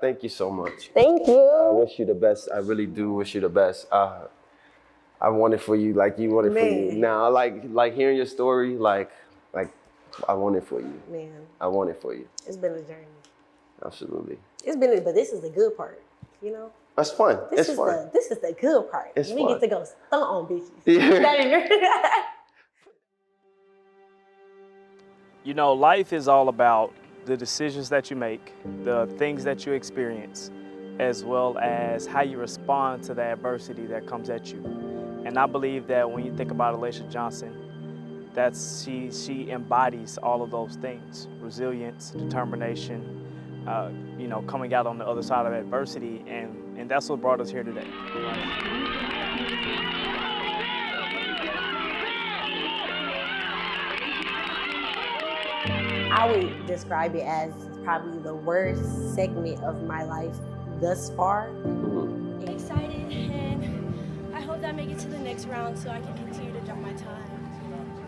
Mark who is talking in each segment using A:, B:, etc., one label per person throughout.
A: Thank you so much.
B: Thank you.
A: I wish you the best. I really do wish you the best. I want it for you, like you want it for you. Now, like hearing your story, like I want it for you.
B: Man.
A: I want it for you.
B: It's been a journey.
A: Absolutely.
B: But this is the good part, you know?
A: That's fun.
B: This is the good part.
A: It's
B: we
A: fun.
B: get to go stunt on bitches.
A: Yeah.
C: You know, life is all about the decisions that you make, the things that you experience, as well as how you respond to the adversity that comes at you. And I believe that when you think about Alaysha Johnson, she embodies all of those things: resilience, determination, you know, coming out on the other side of adversity, and that's what brought us here today.
B: I would describe it as probably the worst segment of my life thus far.
D: I'm excited, and I hope that I make it to the next round so I can continue to drop my time.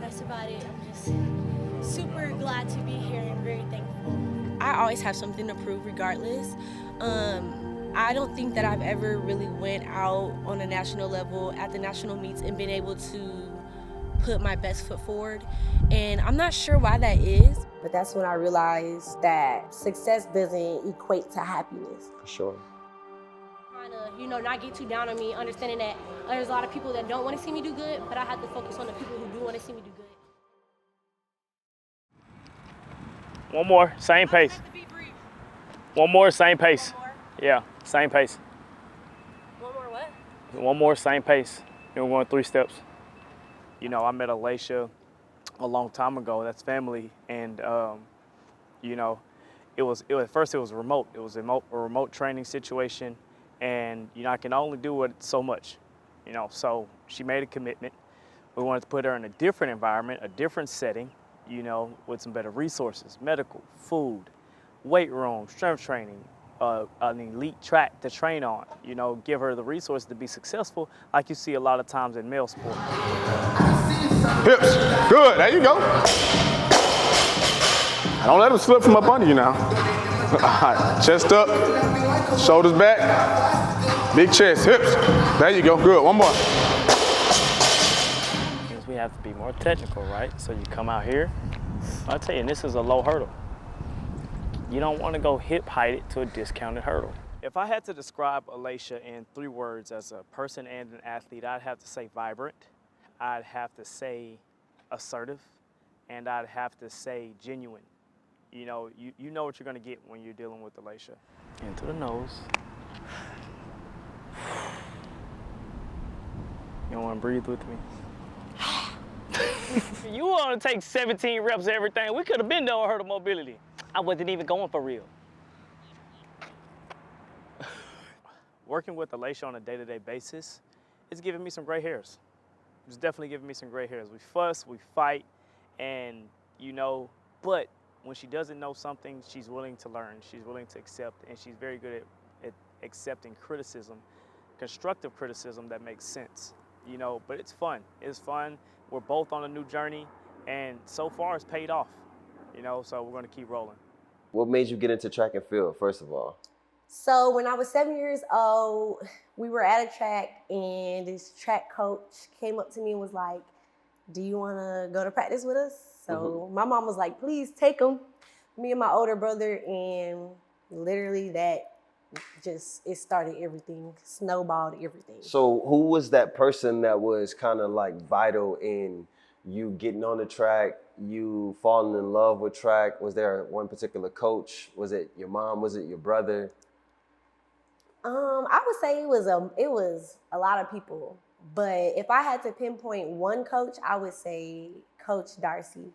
D: That's about it. I'm just super glad to be here and very thankful. I always have something to prove regardless. I don't think that I've ever really went out on a national level at the national meets and been able to put my best foot forward. And I'm not sure why that is.
B: But that's when I realized that success doesn't equate to happiness.
A: For sure.
D: Trying to, you know, not get too down on me, understanding that there's a lot of people that don't want to see me do good, but I have to focus on the people who do want to see me do good.
C: One more, same pace. One more, same pace.
D: One more?
C: Yeah, same pace.
D: One more what?
C: One more, same pace. And we're going 3 steps. You know, I met Alaysha a long time ago. That's family, and you know, at first it was remote. It was a remote training situation, and you know, I can only do it so much. You know, so she made a commitment. We wanted to put her in a different environment, a different setting. You know, with some better resources, medical, food, weight room, strength training, an elite track to train on. You know, give her the resources to be successful, like you see a lot of times in male sport.
E: Hips, good, there you go. Don't let them slip from up under you now. All right, chest up, shoulders back, big chest, hips. There you go, good, one more.
C: We have to be more technical, right? So you come out here, I'll tell you, and this is a low hurdle. You don't want to go hip height it to a discounted hurdle. If I had to describe Alaysha in 3 words as a person and an athlete, I'd have to say vibrant, I'd have to say assertive, and I'd have to say genuine. You know, you know what you're gonna get when you're dealing with Alaysha. Into the nose. You don't wanna breathe with me? You wanna take 17 reps of everything. We could have been doing hurdle mobility. I wasn't even going for real. Working with Alaysha on a day-to-day basis, it's giving me some gray hairs. It's definitely giving me some gray hairs. We fuss, we fight, and you know, but when she doesn't know something, she's willing to learn, she's willing to accept, and she's very good at accepting criticism, constructive criticism that makes sense. You know, but it's fun. It's fun. We're both on a new journey, and so far it's paid off. You know, so we're gonna keep rolling.
A: What made you get into track and field, first of all?
B: So when I was 7 years old, we were at a track, and this track coach came up to me and was like, do you want to go to practice with us? So my mom was like, please take him. Me and my older brother, and literally it started everything, snowballed everything.
A: So who was that person that was kind of like vital in you getting on the track, you falling in love with track? Was there one particular coach? Was it your mom? Was it your brother?
B: I would say it was a lot of people, but if I had to pinpoint one coach, I would say Coach Darcy.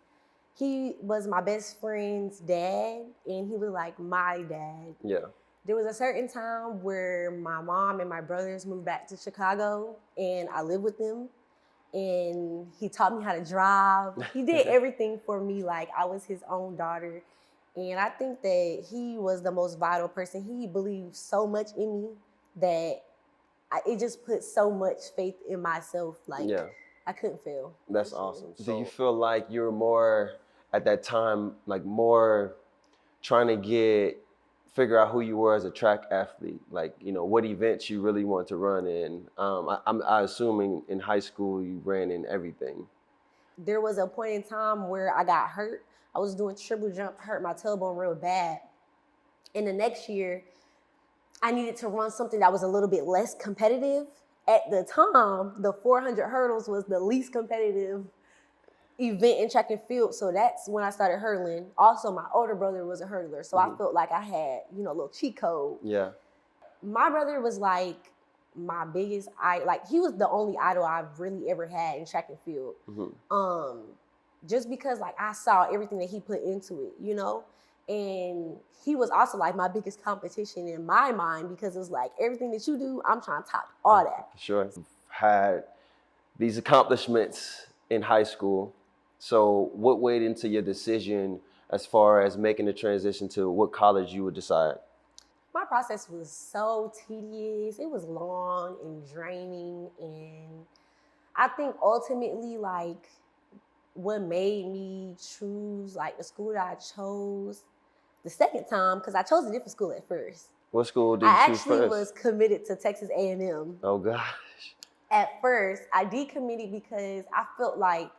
B: He was my best friend's dad, and he was like my dad.
A: Yeah.
B: There was a certain time where my mom and my brothers moved back to Chicago, and I lived with them, and he taught me how to drive. He did everything for me like I was his own daughter. And I think that he was the most vital person. He believed so much in me that it just put so much faith in myself. Like, I couldn't fail.
A: That's awesome. So, do you feel like you were more, at that time, like more trying to get figure out who you were as a track athlete? Like, you know, what events you really want to run in? I'm assuming in high school you ran in everything.
B: There was a point in time where I got hurt. I was doing triple jump, hurt my tailbone real bad. And the next year, I needed to run something that was a little bit less competitive. At the time, the 400 hurdles was the least competitive event in track and field. So that's when I started hurdling. Also, my older brother was a hurdler. So I felt like I had, you know, a little cheat code.
A: Yeah.
B: My brother was like my biggest idol. Like, he was the only idol I've really ever had in track and field. Just because, like, I saw everything that he put into it, you know? And he was also like my biggest competition in my mind, because it's like, everything that you do, I'm trying to top all that.
A: Sure. You've had these accomplishments in high school. So what weighed into your decision as far as making the transition to what college you would decide?
B: My process was so tedious. It was long and draining. And I think ultimately, like, what made me choose, like, the school that I chose the second time, because I chose a different school at first.
A: What school did you choose first?
B: I actually was committed to Texas A&M.
A: Oh, gosh.
B: At first, I decommitted because I felt like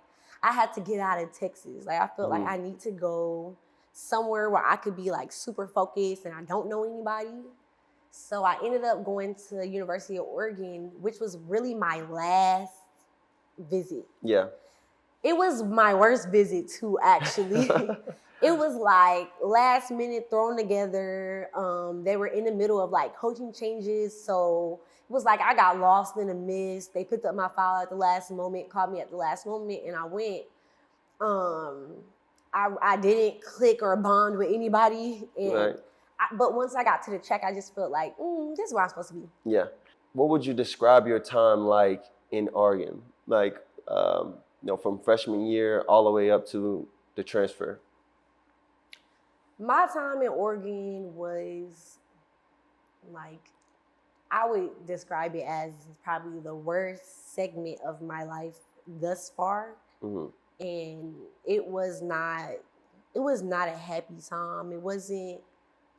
B: I had to get out of Texas. Like, I felt like I need to go somewhere where I could be, like, super focused and I don't know anybody. So I ended up going to the University of Oregon, which was really my last visit.
A: Yeah.
B: It was my worst visit too, actually. It was like last minute thrown together. They were in the middle of like coaching changes. So it was like I got lost in a mist. They picked up my file at the last moment, called me at the last moment, and I went. I didn't click or bond with anybody. And but once I got to the track, I just felt like, this is where I'm supposed to be.
A: Yeah. What would you describe your time like in Oregon? Like, you know, from freshman year all the way up to the transfer?
B: My time in Oregon was like, I would describe it as probably the worst segment of my life thus far. And it was not a happy time. It wasn't,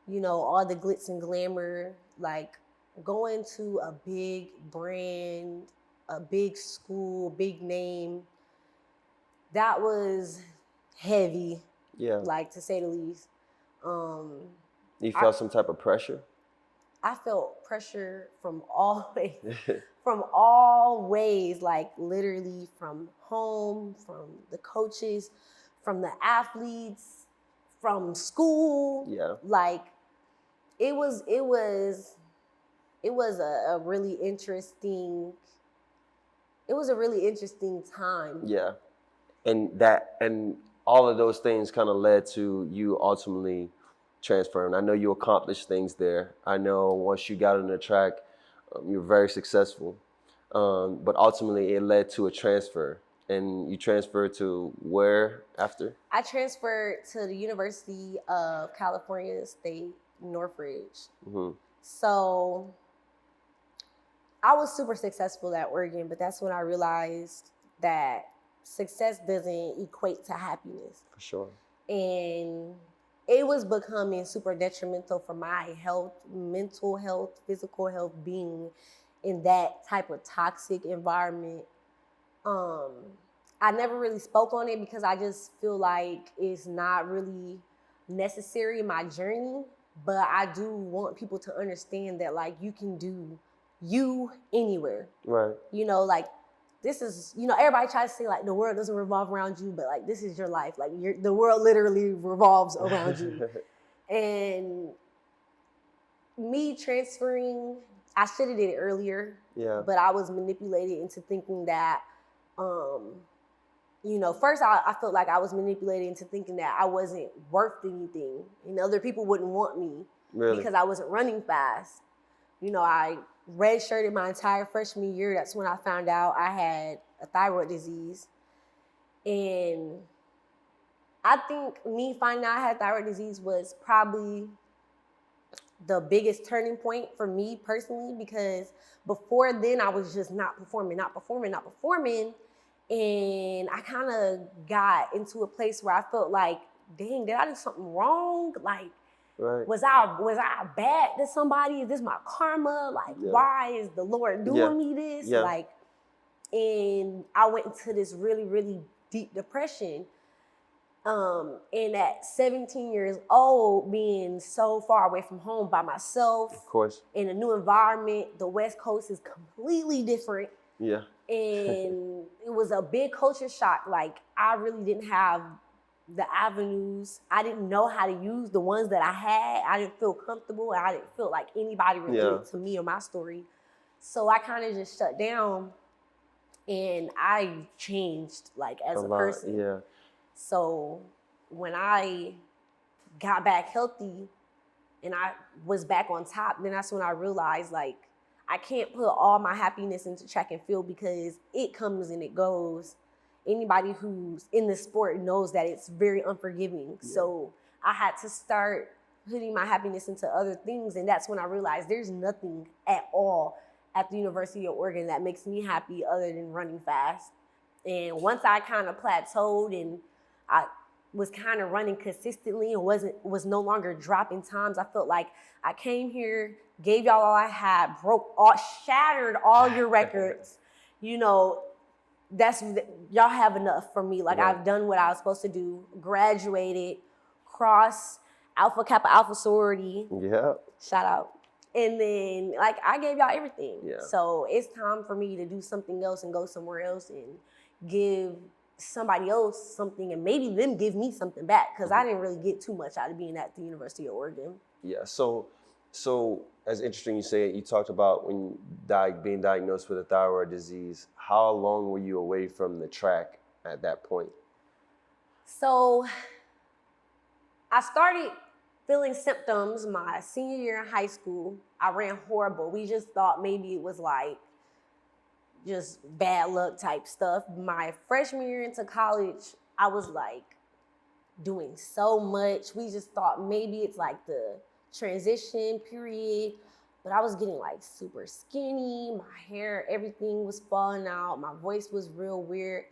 B: you know, all the glitz and glamour. Like, going to a big brand, a big school, big name, that was heavy, like, to say the least.
A: You felt some type of pressure?
B: I felt pressure from all ways, like literally from home, from the coaches, from the athletes, from school. Yeah. Like, it was a really interesting time.
A: Yeah. And all of those things kind of led to you ultimately transferring. I know you accomplished things there. I know once you got on the track, you were very successful. But ultimately it led to a transfer. And you transferred to where after?
B: I transferred to the University of California State, Northridge. So I was super successful at Oregon, but that's when I realized that success doesn't equate to happiness.
A: For sure.
B: And it was becoming super detrimental for my health, mental health, physical health, being in that type of toxic environment. I never really spoke on it because I just feel like it's not really necessary in my journey, but I do want people to understand that, like, you can do you anywhere. Right. You know, like, this is, you know, everybody tries to say, like, the world doesn't revolve around you, but, like, this is your life. Like, the world literally revolves around you. And me transferring, I should have did it earlier. Yeah. But I was manipulated into thinking that, you know, first I felt like I was manipulated into thinking that I wasn't worth anything. And other people wouldn't want me because I wasn't running fast. You know, I redshirted my entire freshman year. That's when I found out I had a thyroid disease. And I think me finding out I had thyroid disease was probably the biggest turning point for me personally, because before then I was just not performing. And I kind of got into a place where I felt like, dang, did I do something wrong? Like,
A: Right.
B: Was I bad to somebody? Is this my karma? Like, why is the Lord doing me this?
A: Yeah.
B: Like, and I went into this really, really deep depression. And at 17 years old, being so far away from home by myself,
A: Of course.
B: in a new environment, the West Coast is completely different.
A: Yeah.
B: And it was a big culture shock. Like, I really didn't have the avenues. I didn't know how to use the ones that I had. I didn't feel comfortable. I didn't feel like anybody related to me or my story. So I kind of just shut down, and I changed, like, as a person.
A: Yeah.
B: So when I got back healthy and I was back on top, then that's when I realized, like, I can't put all my happiness into track and field because it comes and it goes. Anybody who's in the sport knows that it's very unforgiving. Yeah. So I had to start putting my happiness into other things. And that's when I realized there's nothing at all at the University of Oregon that makes me happy other than running fast. And once I kind of plateaued and I was kind of running consistently and was no longer dropping times, I felt like I came here, gave y'all all I had, shattered all your records. You know, y'all have enough for me. Like, I've done what I was supposed to do, graduated, cross Alpha Kappa Alpha sorority.
A: Yeah.
B: Shout out. And then, like, I gave y'all everything.
A: Yeah.
B: So it's time for me to do something else and go somewhere else and give somebody else something, and maybe them give me something back, because I didn't really get too much out of being at the University of Oregon.
A: Yeah. So as interesting you say it, you talked about when being diagnosed with a thyroid disease. How long were you away from the track at that point?
B: So I started feeling symptoms my senior year in high school. I ran horrible. We just thought maybe it was like just bad luck type stuff. My freshman year into college, I was like doing so much. We just thought maybe it's like the transition period, but I was getting like super skinny. My hair, everything was falling out. My voice was real weird.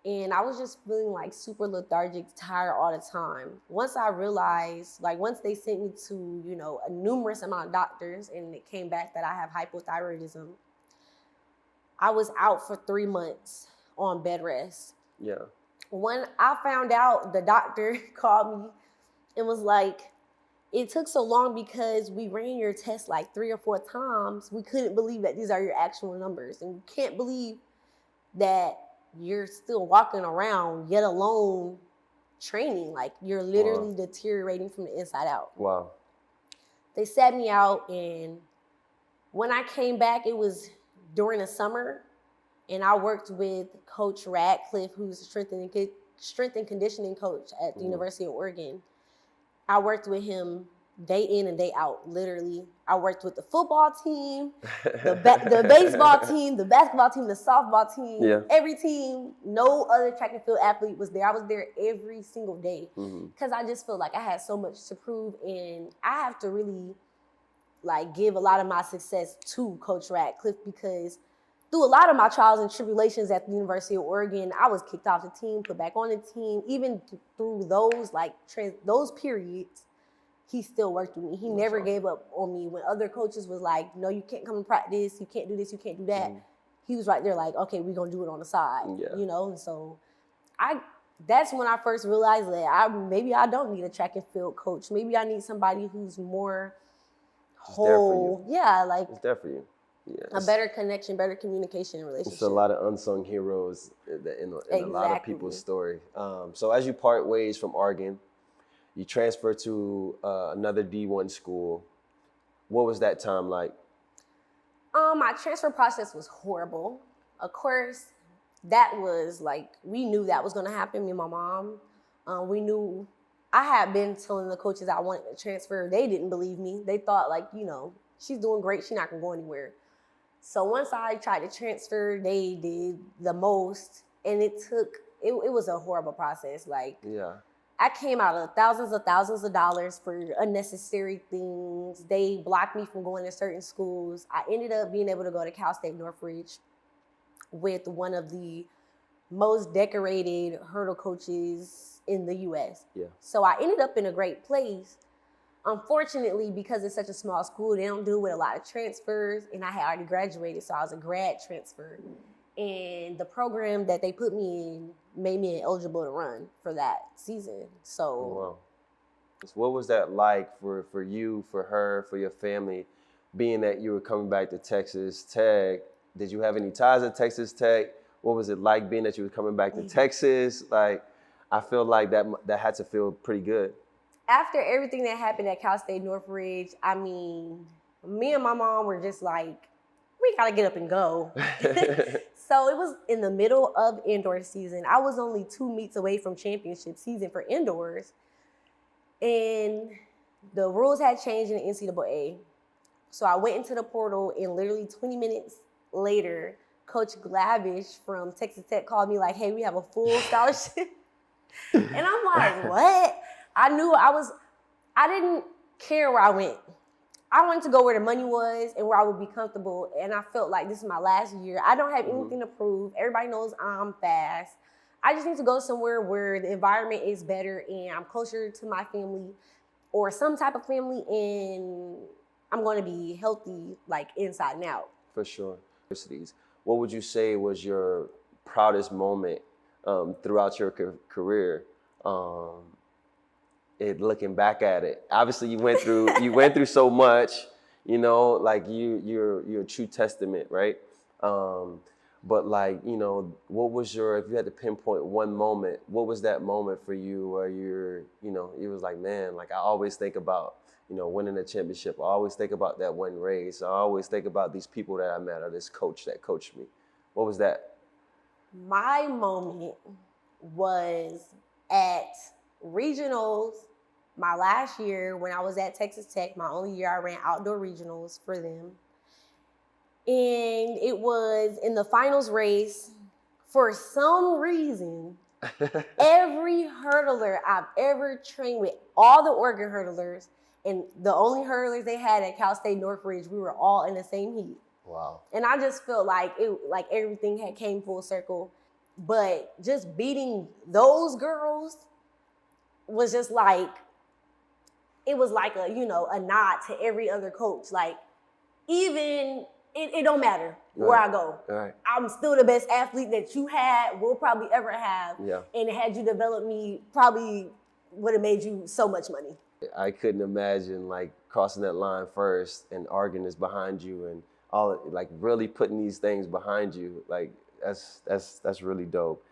B: And I was just feeling like super lethargic, tired all the time. Once I realized, like, once they sent me to, you know, a numerous amount of doctors, and it came back that I have hypothyroidism, I was out for 3 months on bed rest.
A: Yeah.
B: When I found out, the doctor called me and was like, it took so long because we ran your test like 3 or 4 times. We couldn't believe that these are your actual numbers. And we can't believe that you're still walking around, yet alone training. Like, you're literally deteriorating from the inside out.
A: Wow. They
B: sat me out, and when I came back, it was during the summer, and I worked with Coach Radcliffe, who's a strength and conditioning coach at the University of Oregon. I worked with him day in and day out, literally. I worked with the football team, the baseball team, the basketball team, the softball team, every team. No other track and field athlete was there. I was there every single day because I just feel like I had so much to prove, and I have to really like give a lot of my success to Coach Radcliffe, because through a lot of my trials and tribulations at the University of Oregon, I was kicked off the team, put back on the team. Even through those those periods, he still worked with me. He never gave up on me. When other coaches was like, no, you can't come to practice, you can't do this, you can't do that. He was right there like, okay, we're gonna do it on the side, you know? And so that's when I first realized that maybe I don't need a track and field coach. Maybe I need somebody who's more whole. Yeah, like
A: it's there for you. Yeah,
B: a better connection, better communication relationship.
A: It's a lot of unsung heroes in a lot of people's story. So as you part ways from Oregon, you transfer to another D1 school. What was that time like?
B: My transfer process was horrible. Of course, that was like, we knew that was gonna happen, me and my mom. We knew, I had been telling the coaches I wanted to transfer. They didn't believe me. They thought like, you know, she's doing great, she's not gonna go anywhere. So once I tried to transfer, they did the most, and it was a horrible process. Like, I came out of thousands of dollars for unnecessary things. They blocked me from going to certain schools. I ended up being able to go to Cal State Northridge with one of the most decorated hurdle coaches in the U.S. So I ended up in a great place, Unfortunately, because it's such a small school, they don't deal with a lot of transfers, and I had already graduated, so I was a grad transfer. And the program that they put me in made me eligible to run for that season. So,
A: Oh, wow. So what was that like for you, for her, for your family, being that you were coming back to Texas Tech? Did you have any ties at Texas Tech? What was it like being that you were coming back to Texas? Like, I feel like that had to feel pretty good.
B: after everything that happened at Cal State Northridge, I mean, me and my mom were just like, we gotta get up and go. So it was in the middle of indoor season. I was only 2 meets away from championship season for indoors. And the rules had changed in the NCAA. So I went into the portal, and literally 20 minutes later, Coach Glavish from Texas Tech called me like, hey, we have a full scholarship. And I'm like, what? I didn't care where I went. I wanted to go where the money was and where I would be comfortable. And I felt like this is my last year. I don't have anything to prove. Everybody knows I'm fast. I just need to go somewhere where the environment is better and I'm closer to my family or some type of family, and I'm going to be healthy, like inside and out.
A: For sure. What would you say was your proudest moment throughout your career? Looking back at it, obviously you went through so much, you know, like you're a true testament, right? But like, you know, what was if you had to pinpoint one moment, what was that moment for you where you was like, man, like I always think about, you know, winning a championship. I always think about that one race. I always think about these people that I met or this coach that coached me. What was that?
B: My moment was at regionals my last year when I was at Texas Tech. My only year I ran outdoor regionals for them. And it was in the finals race. For some reason, every hurdler I've ever trained with, all the Oregon hurdlers, and the only hurdlers they had at Cal State Northridge, we were all in the same heat.
A: Wow.
B: And I just felt like everything had came full circle. But just beating those girls was just like, it was like a nod to every other coach. Like, even it don't matter where I go.
A: Right.
B: I'm still the best athlete that you will probably ever have.
A: Yeah.
B: And had you developed me, probably would have made you so much money.
A: I couldn't imagine like crossing that line first and Oregon is behind you and all, like really putting these things behind you. Like that's really dope.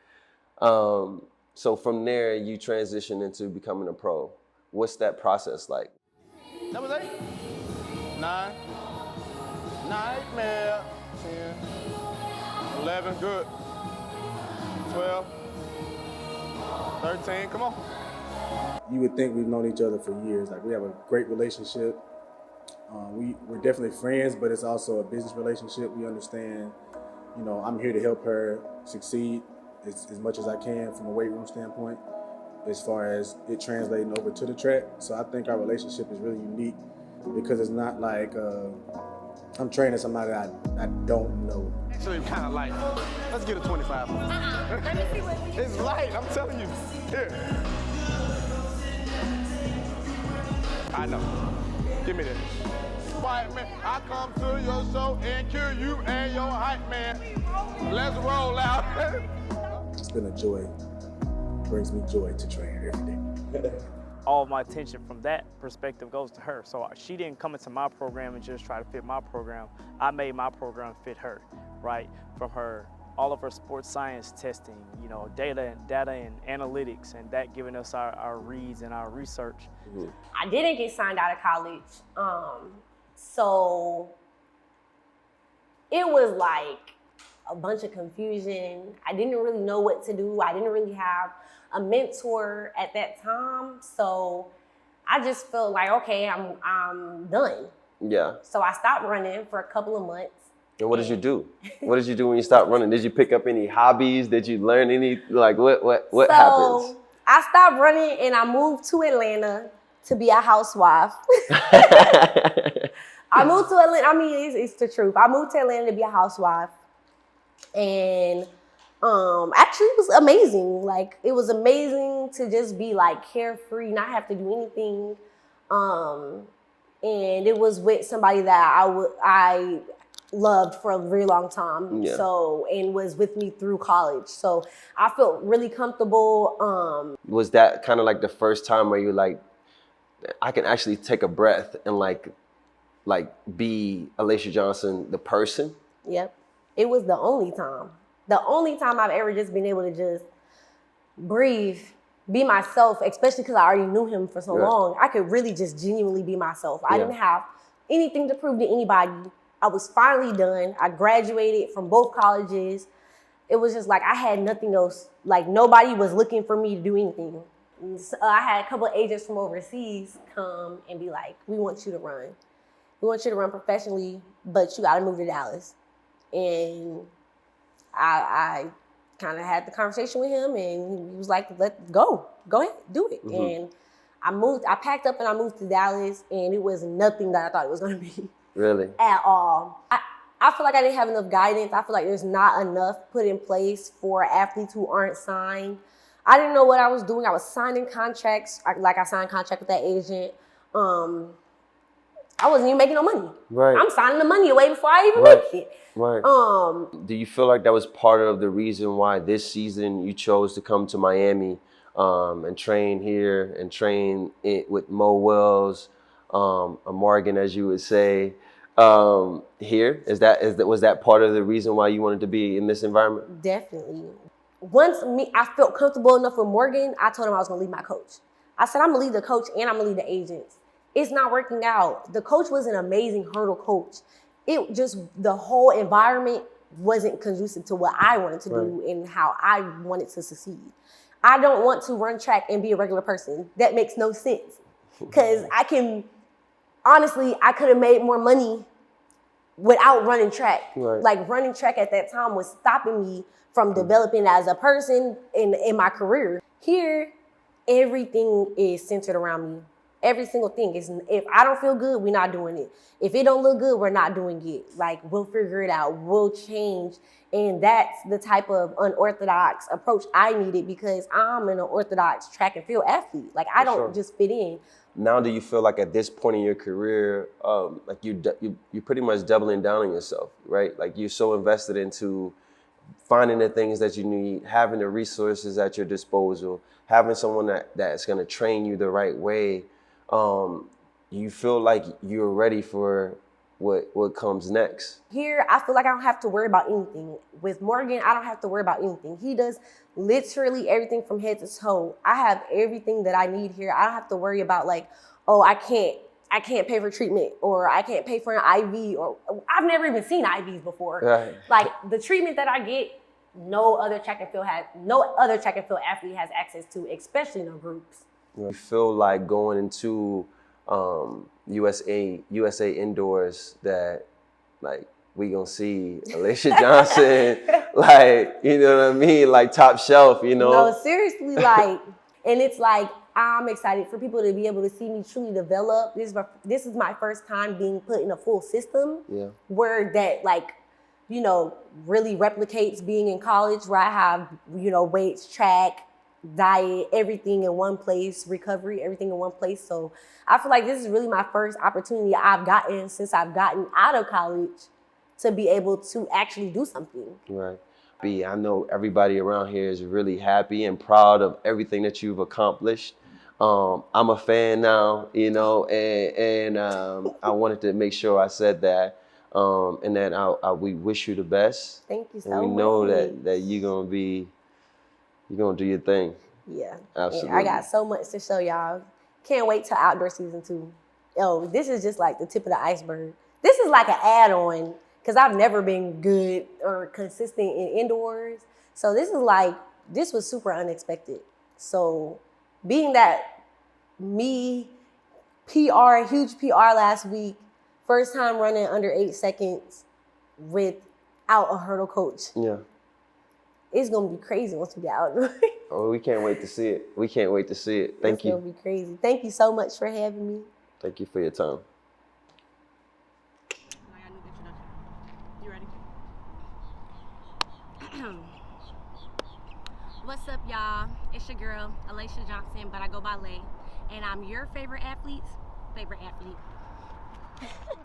A: So from there you transition into becoming a pro. What's that process like?
E: That was 8. 9. Nightmare. 10. 11. Good. 12. 13. Come on.
F: You would think we've known each other for years. Like, we have a great relationship. We're definitely friends, but it's also a business relationship. We understand, I'm here to help her succeed as much as I can from a weight room standpoint, as far as it translating over to the track. So I think our relationship is really unique because it's not like I'm training somebody I don't know.
E: Actually, kind of light. Let's get a 25.
B: Let me see what we
E: It's light, I'm telling you. Here. I know. Give me this. White man, I come to your show and cure you and your hype man. Let's roll out.
F: It's been a joy. It brings me joy to train every day.
C: All of my attention from that perspective goes to her. So she didn't come into my program and just try to fit my program. I made my program fit her, right? From all of her sports science testing, data and analytics, and that giving us our reads and our research.
A: Mm-hmm.
B: I didn't get signed out of college. So it was like a bunch of confusion. I didn't really know what to do. I didn't really have a mentor at that time. So I just felt like, okay, I'm done.
A: Yeah.
B: So I stopped running for a couple of months.
A: And what did you do? What did you do when you stopped running? Did you pick up any hobbies? Did you learn any, like what happens?
B: So I stopped running and I moved to Atlanta to be a housewife. I moved to Atlanta. I mean, it's the truth. I moved to Atlanta to be a housewife. And actually it was amazing. Like, it was amazing to just be like carefree, not have to do anything. And it was with somebody that I loved for a very long time.
A: Yeah.
B: So, and was with me through college. So I felt really comfortable.
A: Was that kind of like the first time where you're like, I can actually take a breath and like be Alaysha Johnson, the person?
B: Yep. It was the only time. The only time I've ever just been able to just breathe, be myself, especially because I already knew him for so long. I could really just genuinely be myself. I didn't have anything to prove to anybody. I was finally done. I graduated from both colleges. It was just like I had nothing else. Like nobody was looking for me to do anything. So I had a couple of agents from overseas come and be like, we want you to run. We want you to run professionally, but you got to move to Dallas. And I kind of had the conversation with him, and he was like, let's go ahead, do it. And I packed up and I moved to Dallas, and it was nothing that I thought it was going to be.
A: Really?
B: At all. I feel like I didn't have enough guidance. I feel like there's not enough put in place for athletes who aren't signed. I didn't know what I was doing. I was signing contracts, like I signed a contract with that agent. I wasn't even making no money.
A: Right.
B: I'm signing the money away before I even make it.
A: Right. Do you feel like that was part of the reason why this season you chose to come to Miami and train here and train with Mo Wells, Morgan, as you would say, here? Was that part of the reason why you wanted to be in this environment?
B: Definitely. Once I felt comfortable enough with Morgan, I told him I was going to leave my coach. I said, I'm going to leave the coach and I'm going to leave the agents. It's not working out. The coach was an amazing hurdle coach. It just, the whole environment wasn't conducive to what I wanted to do and how I wanted to succeed. I don't want to run track and be a regular person. That makes no sense. Because honestly, I could have made more money without running track.
A: Right.
B: Like running track at that time was stopping me from developing as a person in my career. Here, everything is centered around me. Every single thing is, if I don't feel good, we're not doing it. If it don't look good, we're not doing it. Like, we'll figure it out. We'll change. And that's the type of unorthodox approach I needed because I'm an unorthodox track and field athlete. Like, I don't just fit in.
A: Now, do you feel like at this point in your career, like you're pretty much doubling down on yourself, right? Like you're so invested into finding the things that you need, having the resources at your disposal, having someone that's going to train you the right way. You feel like you're ready for what comes next. Here,
B: I feel like I don't have to worry about anything. With Morgan, I don't have to worry about anything. He does literally everything from head to toe. I have everything that I need here. I don't have to worry about like, oh, I can't pay for treatment or I can't pay for an IV or I've never even seen IVs before.
A: Right.
B: Like the treatment that I get, no other track and field athlete has access to, especially in the groups.
A: You feel like going into USA indoors that like we gonna see Alaysha Johnson, like, you know what I mean? Like top shelf, you know?
B: No, seriously, like, and it's like, I'm excited for people to be able to see me truly develop. This is my first time being put in a full system where that like, you know, really replicates being in college where I have, you know, weights, track, diet, everything in one place, recovery, everything in one place. So I feel like this is really my first opportunity I've gotten since I've gotten out of college to be able to actually do something. Right.
A: I know everybody around here is really happy and proud of everything that you've accomplished. I'm a fan now, you know, and I wanted to make sure I said that. And that we wish you the best.
B: Thank you so much.
A: And we know that you're gonna do your thing.
B: Yeah,
A: absolutely.
B: And I got so much to show y'all. Can't wait till outdoor season 2. Oh, this is just like the tip of the iceberg. This is like an add-on because I've never been good or consistent in indoors. So this was super unexpected. So being that huge PR last week, first time running under 8 seconds without a hurdle coach. Yeah. It's going to be crazy once we get out.
A: Oh, we can't wait to see it. We can't wait to see it. Thank you.
B: It's going to be crazy. Thank you so much for having me.
A: Thank you for your time.
G: You ready? What's up, y'all? It's your girl, Alaysha Johnson, but I go by Lay. And I'm your favorite athlete, favorite athlete?